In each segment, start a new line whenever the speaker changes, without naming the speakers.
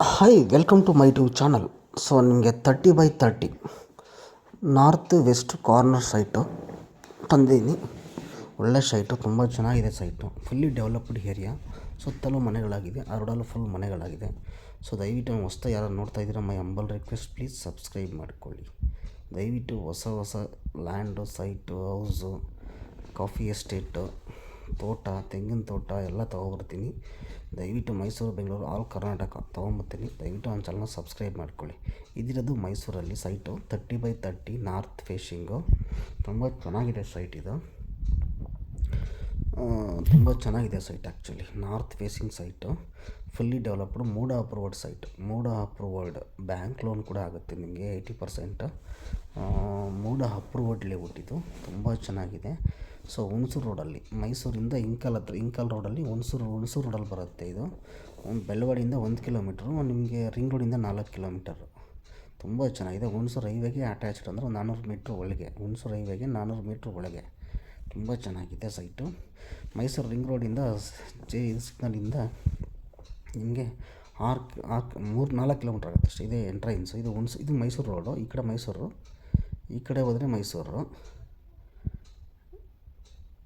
Hi welcome to my channel. So ನಿಮಗೆ 30x30 north West corner site ತಂದಿದ್ದೀನಿ. ಒಳ್ಳೆ site, ತುಂಬ ಚೆನ್ನಾಗಿದೆ ಸೈಟು. ಫುಲ್ಲಿ ಡೆವಲಪ್ಡ್ ಏರಿಯಾ, ಸುತ್ತಲೂ ಮನೆಗಳಾಗಿದೆ, ಆ ರೋಡಲ್ಲೂ ಫುಲ್ ಮನೆಗಳಾಗಿದೆ. ಸೊ ದಯವಿಟ್ಟು ಹೊಸ್ತಾ ಯಾರು ನೋಡ್ತಾ ಇದ್ದೀರಾ, ಮೈ ಹಂಬಲ್ ರಿಕ್ವೆಸ್ಟ್, ಪ್ಲೀಸ್ ಸಬ್ಸ್ಕ್ರೈಬ್ ಮಾಡಿಕೊಳ್ಳಿ. ದಯವಿಟ್ಟು ಹೊಸ land, site, house, coffee estate, ತೋಟ, ತೆಂಗಿನ ತೋಟ ಎಲ್ಲ ತೊಗೊಬರ್ತೀನಿ. ದಯವಿಟ್ಟು ಮೈಸೂರು, ಬೆಂಗಳೂರು, ಆಲ್ ಕರ್ನಾಟಕ ತೊಗೊಂಬರ್ತೀನಿ. ದಯವಿಟ್ಟು ನನ್ನ ಚಾನಲ್ನ ಸಬ್ಸ್ಕ್ರೈಬ್ ಮಾಡ್ಕೊಳ್ಳಿ. ಇದಿರೋದು ಮೈಸೂರಲ್ಲಿ ಸೈಟು 30x30 ನಾರ್ತ್ ಫೇಶಿಂಗು. ತುಂಬ ಚೆನ್ನಾಗಿದೆ ಸೈಟ್ ಇದು. ತುಂಬ ಚೆನ್ನಾಗಿದೆ site actually. North facing site, fully developed, MUDA approved site. MUDA approved bank loan ಕೂಡ ಆಗುತ್ತೆ ನಿಮಗೆ 80%. ಮೂಡ ಅಪ್ರೂವ್ಡ್ ಲೇಔಟ್ ಇದು, ತುಂಬ ಚೆನ್ನಾಗಿದೆ. ಸೊ ಹುಣಸೂರು ರೋಡಲ್ಲಿ, ಮೈಸೂರಿಂದ ಇಂಕಲ್ ರೋಡಲ್ಲಿ ಹುಣಸೂರು ರೋಡಲ್ಲಿ ಬರುತ್ತೆ ಇದು. ಬೆಳವಾಡಿಯಿಂದ 1 ಕಿಲೋಮೀಟ್ರು, ನಿಮಗೆ ರಿಂಗ್ ರೋಡಿಂದ 4 ಕಿಲೋಮೀಟರು. ತುಂಬ ಚೆನ್ನಾಗಿದೆ. ಹುಣಸೂರು ಹೈವೇಗೆ ಅಟ್ಯಾಚ್ಡ್, ಅಂದರೆ 400 ಮೀಟ್ರ್ ಒಳಗೆ. ಹುಣಸೂರು ಹೈವೇಗೆ 400 ಮೀಟ್ರ್ ಒಳಗೆ. ತುಂಬ ಚೆನ್ನಾಗಿದೆ ಸೈಟು. ಮೈಸೂರು ರಿಂಗ್ ರೋಡಿಂದ ಸಿಗ್ನಲಿಂದ ನಿಮಗೆ 4 ಕಿಲೋಮೀಟ್ರ್ ಆಗುತ್ತೆ ಅಷ್ಟೇ. ಇದೇ ಎಂಟ್ರೆನ್ಸು. ಇದು ಮೈಸೂರು ರೋಡು. ಈ ಕಡೆ ಮೈಸೂರು, ಈ ಕಡೆ ಹೋದರೆ ಮೈಸೂರು,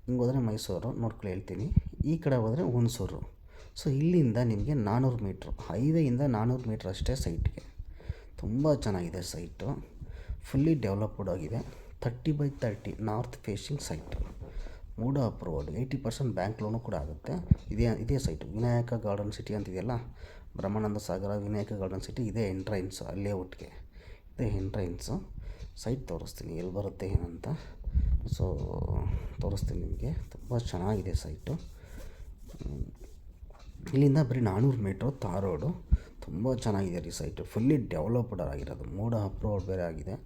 ಹಿಂಗೆ ಹೋದರೆ ಮೈಸೂರು ನೋಡ್ಕೊಳ್ಳಿ ಹೇಳ್ತೀನಿ. ಈ ಕಡೆ ಹೋದರೆ ಹುಣಸೂರು. ಸೊ ಇಲ್ಲಿಂದ ನಿಮಗೆ 400 ಮೀಟ್ರು, ಹೈವೇಯಿಂದ 400 ಮೀಟ್ರ್ ಅಷ್ಟೇ ಸೈಟ್ಗೆ. ತುಂಬ ಚೆನ್ನಾಗಿದೆ ಸೈಟು, ಫುಲ್ಲಿ ಡೆವಲಪ್ಡ್ ಆಗಿದೆ. 30x30 ನಾರ್ತ್ ಫೇಶಿಂಗ್ ಸೈಟು, ಮೂಡ ಅಪ್ರೂವ್ಡ್, 80% ಬ್ಯಾಂಕ್ ಲೋನು ಕೂಡ ಆಗುತ್ತೆ. ಇದೇ ಸೈಟು. ವಿನಾಯಕ ಗಾರ್ಡನ್ ಸಿಟಿ ಅಂತಿದೆಯಲ್ಲ, ಬ್ರಹ್ಮಾನಂದ ಸಾಗರ, ವಿನಾಯಕ ಗಾರ್ಡನ್ ಸಿಟಿ, ಇದೇ ಎಂಟ್ರೆನ್ಸು ಅಲ್ಲೇ ಔಟ್ಗೆ. ಇದೇ ಎಂಟ್ರೆನ್ಸು. ಸೈಟ್ ತೋರಿಸ್ತೀನಿ ಎಲ್ಲಿ ಬರುತ್ತೆ ಏನಂತ. ಸೊ ತೋರಿಸ್ತೀನಿ ನಿಮಗೆ. ತುಂಬ ಚೆನ್ನಾಗಿದೆ ಸೈಟು. ಇಲ್ಲಿಂದ ಬರೀ 400 ಮೀಟ್ರು ತಾರ್ ರೋಡು. ತುಂಬ ಚೆನ್ನಾಗಿದೆ ರೀ ಸೈಟು, ಫುಲ್ಲಿ ಡೆವಲಪ್ಡ್ ಆಗಿರೋದು. ಮೂಡ ಅಪ್ರೂವ್ಡ್ ಬೇರೆ ಆಗಿದೆ.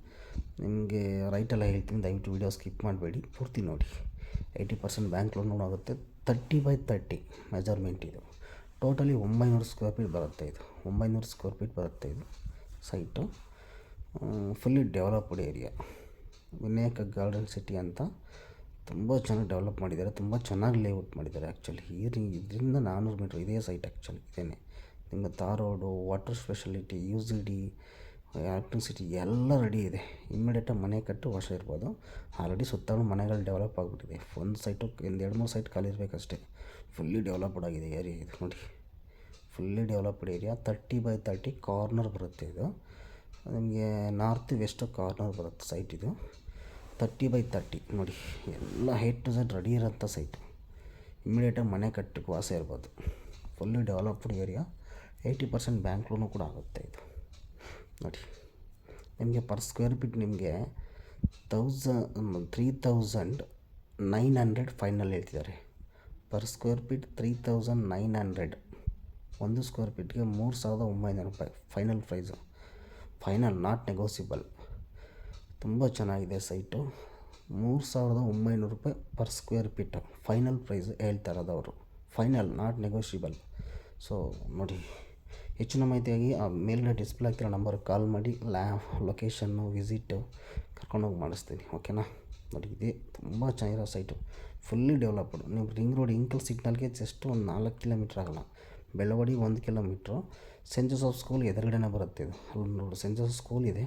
ನಿಮಗೆ ರೈಟೆಲ್ಲ ಹೇಳ್ತೀನಿ, ದಯವಿಟ್ಟು ವೀಡಿಯೋ ಸ್ಕಿಪ್ ಮಾಡಬೇಡಿ, ಪೂರ್ತಿ ನೋಡಿ. 80% ಬ್ಯಾಂಕ್ ಲೋನ್ ಆಗುತ್ತೆ. 30x30 ಮೆಜರ್ಮೆಂಟ್ ಇದು. ಟೋಟಲಿ 900 ಸ್ಕ್ವೇರ್ ಫೀಟ್ ಬರುತ್ತೆ ಇದು. 900 ಸ್ಕ್ವೇರ್ ಫೀಟ್ ಬರುತ್ತೆ ಇದು site. Fully developed area. Vinayaka garden city ಅಂತ ತುಂಬ ಚೆನ್ನಾಗಿ ಡೆವಲಪ್ ಮಾಡಿದ್ದಾರೆ. ತುಂಬ ಚೆನ್ನಾಗಿ ಲೇಔಟ್ ಮಾಡಿದ್ದಾರೆ ಆ್ಯಕ್ಚುಲಿ. ಇದರಿಂದ 400 ಮೀಟ್ರ್ ಇದೇ ಸೈಟ್ ಆ್ಯಕ್ಚುಲಿ. ಇದೇನೆ ನಿಮಗೆ tar road, water speciality, UGD, electricity ಎಲ್ಲ ರೆಡಿ ಇದೆ. ಇಮ್ಮಿಡಿಯೇಟಾಗಿ ಮನೆ ಕಟ್ಟು ವರ್ಷ ಇರ್ಬೋದು. ಆಲ್ರೆಡಿ ಸುತ್ತಲೂ ಮನೆಗಳು ಡೆವಲಪ್ ಆಗಿಬಿಟ್ಟಿದೆ. ಒಂದು ಸೈಟು, 2-3 ಸೈಟ್ ಖಾಲಿ ಇರಬೇಕಷ್ಟೇ. ಫುಲ್ಲಿ ಡೆವಲಪ್ಡ್ ಆಗಿದೆ ಏರಿಯಾ ಇದು ನೋಡಿ. Fully developed area. 30x30 corner ಬರುತ್ತೆ ಇದು. ನಿಮಗೆ ನಾರ್ತ್ ವೆಸ್ಟ್ ಕಾರ್ನರ್ ಬರುತ್ತೆ ಸೈಟ್ ಇದು. 30x30 ನೋಡಿ, ಎಲ್ಲ A to Z ರೆಡಿ ಇರೋಂಥ ಸೈಟು. ಇಮ್ಮಿಡಿಯೇಟಾಗಿ ಮನೆ ಕಟ್ಟಕ್ಕೆ ವಾಸ ಇರ್ಬೋದು. Fully developed area. 80% bank loan ಕೂಡ ಆಗುತ್ತೆ ಇದು ನೋಡಿ. ನಿಮಗೆ ಪರ್ ಸ್ಕ್ವೇರ್ ಫೀಟ್ ನಿಮಗೆ 3900 ಫೈನಲ್ ಹೇಳ್ತಿದ್ದಾರೆ. Per square feet 3900. 1 ಸ್ಕ್ವೇರ್ ಫೀಟ್ಗೆ 3900 ರೂಪಾಯಿ final price. Final, not negotiable. ತುಂಬ ಚೆನ್ನಾಗಿದೆ ಸೈಟು. 3900 ರೂಪಾಯಿ per square feet final price ಹೇಳ್ತಾ ಇರೋದು ಅವರು. Final, not negotiable. ಸೊ ನೋಡಿ, ಹೆಚ್ಚಿನ ಮಾಹಿತಿಯಾಗಿ ಆ ಮೇಲ್ಗಡೆ ಡಿಸ್ಪ್ಲೇ ಆಗ್ತಿರೋ ನಂಬರ್ಗೆ ಕಾಲ್ ಮಾಡಿ ಲೊಕೇಶನ್ನು, ವಿಸಿಟು ಕರ್ಕೊಂಡೋಗಿ ಮಾಡಿಸ್ತೀನಿ, ಓಕೆನಾ. ನೋಡಿ, ಇದೇ ತುಂಬ ಚೆನ್ನಾಗಿರೋ ಸೈಟು, ಫುಲ್ಲಿ ಡೆವಲಪ್ಡ್. ನೀವು ರಿಂಗ್ ರೋಡ್ ಇಂಕಲ್ ಸಿಗ್ನಲ್ಗೆ ಜಸ್ಟ್ ಒಂದು 4 ಕಿಲೋಮೀಟ್ರ್ ಆಗೋಲ್ಲ. Belawadi 1 kilometre. Saint Joseph school ಎದುರುಗಡೆನೇ ಬರುತ್ತೆ ಇದು. ಅಲ್ಲಿ ನೋಡಿ, ಸೆಂಟ್ ಜೋಸೆಫ್ ಸ್ಕೂಲ್ ಇದೆ,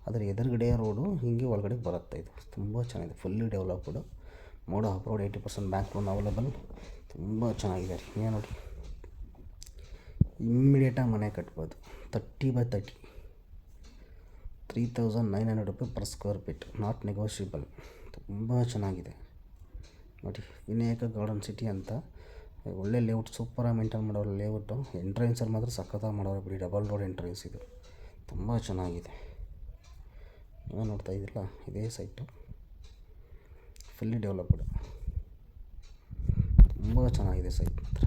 ಅದರ ಎದುರುಗಡೆ ರೋಡು ಹಿಂಗೆ ಒಳಗಡೆ ಬರುತ್ತೆ ಇದು. ತುಂಬ ಚೆನ್ನಾಗಿದೆ, ಫುಲ್ಲಿ ಡೆವಲಪ್ಡು. ಮೂಡ ಅಪ್ರೂವ್ಡ್, 80% ಬ್ಯಾಂಕ್ ಲೋನ್ ಅವೈಲೇಬಲ್. ತುಂಬ ಚೆನ್ನಾಗಿದೆ ರೀ. ಏನು ನೋಡಿ, ಇಮ್ಮಿಡಿಯೇಟಾಗಿ ಮನೆ ಕಟ್ಬೋದು. 30x30, 3900 ರೂಪಾಯಿ per square feet, not negotiable. ತುಂಬ ಚೆನ್ನಾಗಿದೆ ನೋಡಿ. ವಿನಾಯಕ ಗಾರ್ಡನ್ ಸಿಟಿ ಅಂತ ಒಳ್ಳೆ ಲೇಔಟ್, ಸೂಪರಾಗಿ ಮೇಂಟೈನ್ ಮಾಡೋರು ಲೇಔಟು. ಎಂಟ್ರೆನ್ಸಲ್ಲಿ ಮಾತ್ರ ಸಖತ್ತಾಗಿ ಮಾಡೋರು ಬಿಡಿ. ಡಬಲ್ ರೋಡ್ ಎಂಟ್ರೆನ್ಸ್ ಇದು. ತುಂಬ ಚೆನ್ನಾಗಿದೆ. ನೀವು ನೋಡ್ತಾ ಇದ್ದೀರಲ್ಲ, ಇದೇ ಸೈಟು, ಫುಲ್ಲಿ ಡೆವಲಪ್ಡ್. ತುಂಬ ಚೆನ್ನಾಗಿದೆ ಸೈಟ್ ಮಾತ್ರ.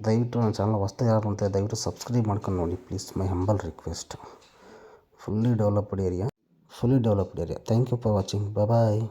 ದಯವಿಟ್ಟು ನನ್ನ ಚಾನಲ್ ಹೊಸ್ದಾಗಿ ಯಾರು ನೋಡ್ತಾ ಇದ್ದಾರೆ, ದಯವಿಟ್ಟು ಸಬ್ಸ್ಕ್ರೈಬ್ ಮಾಡ್ಕೊಂಡು ನೋಡಿ please, my humble request. Fully developed area. Thank you for watching. Bye.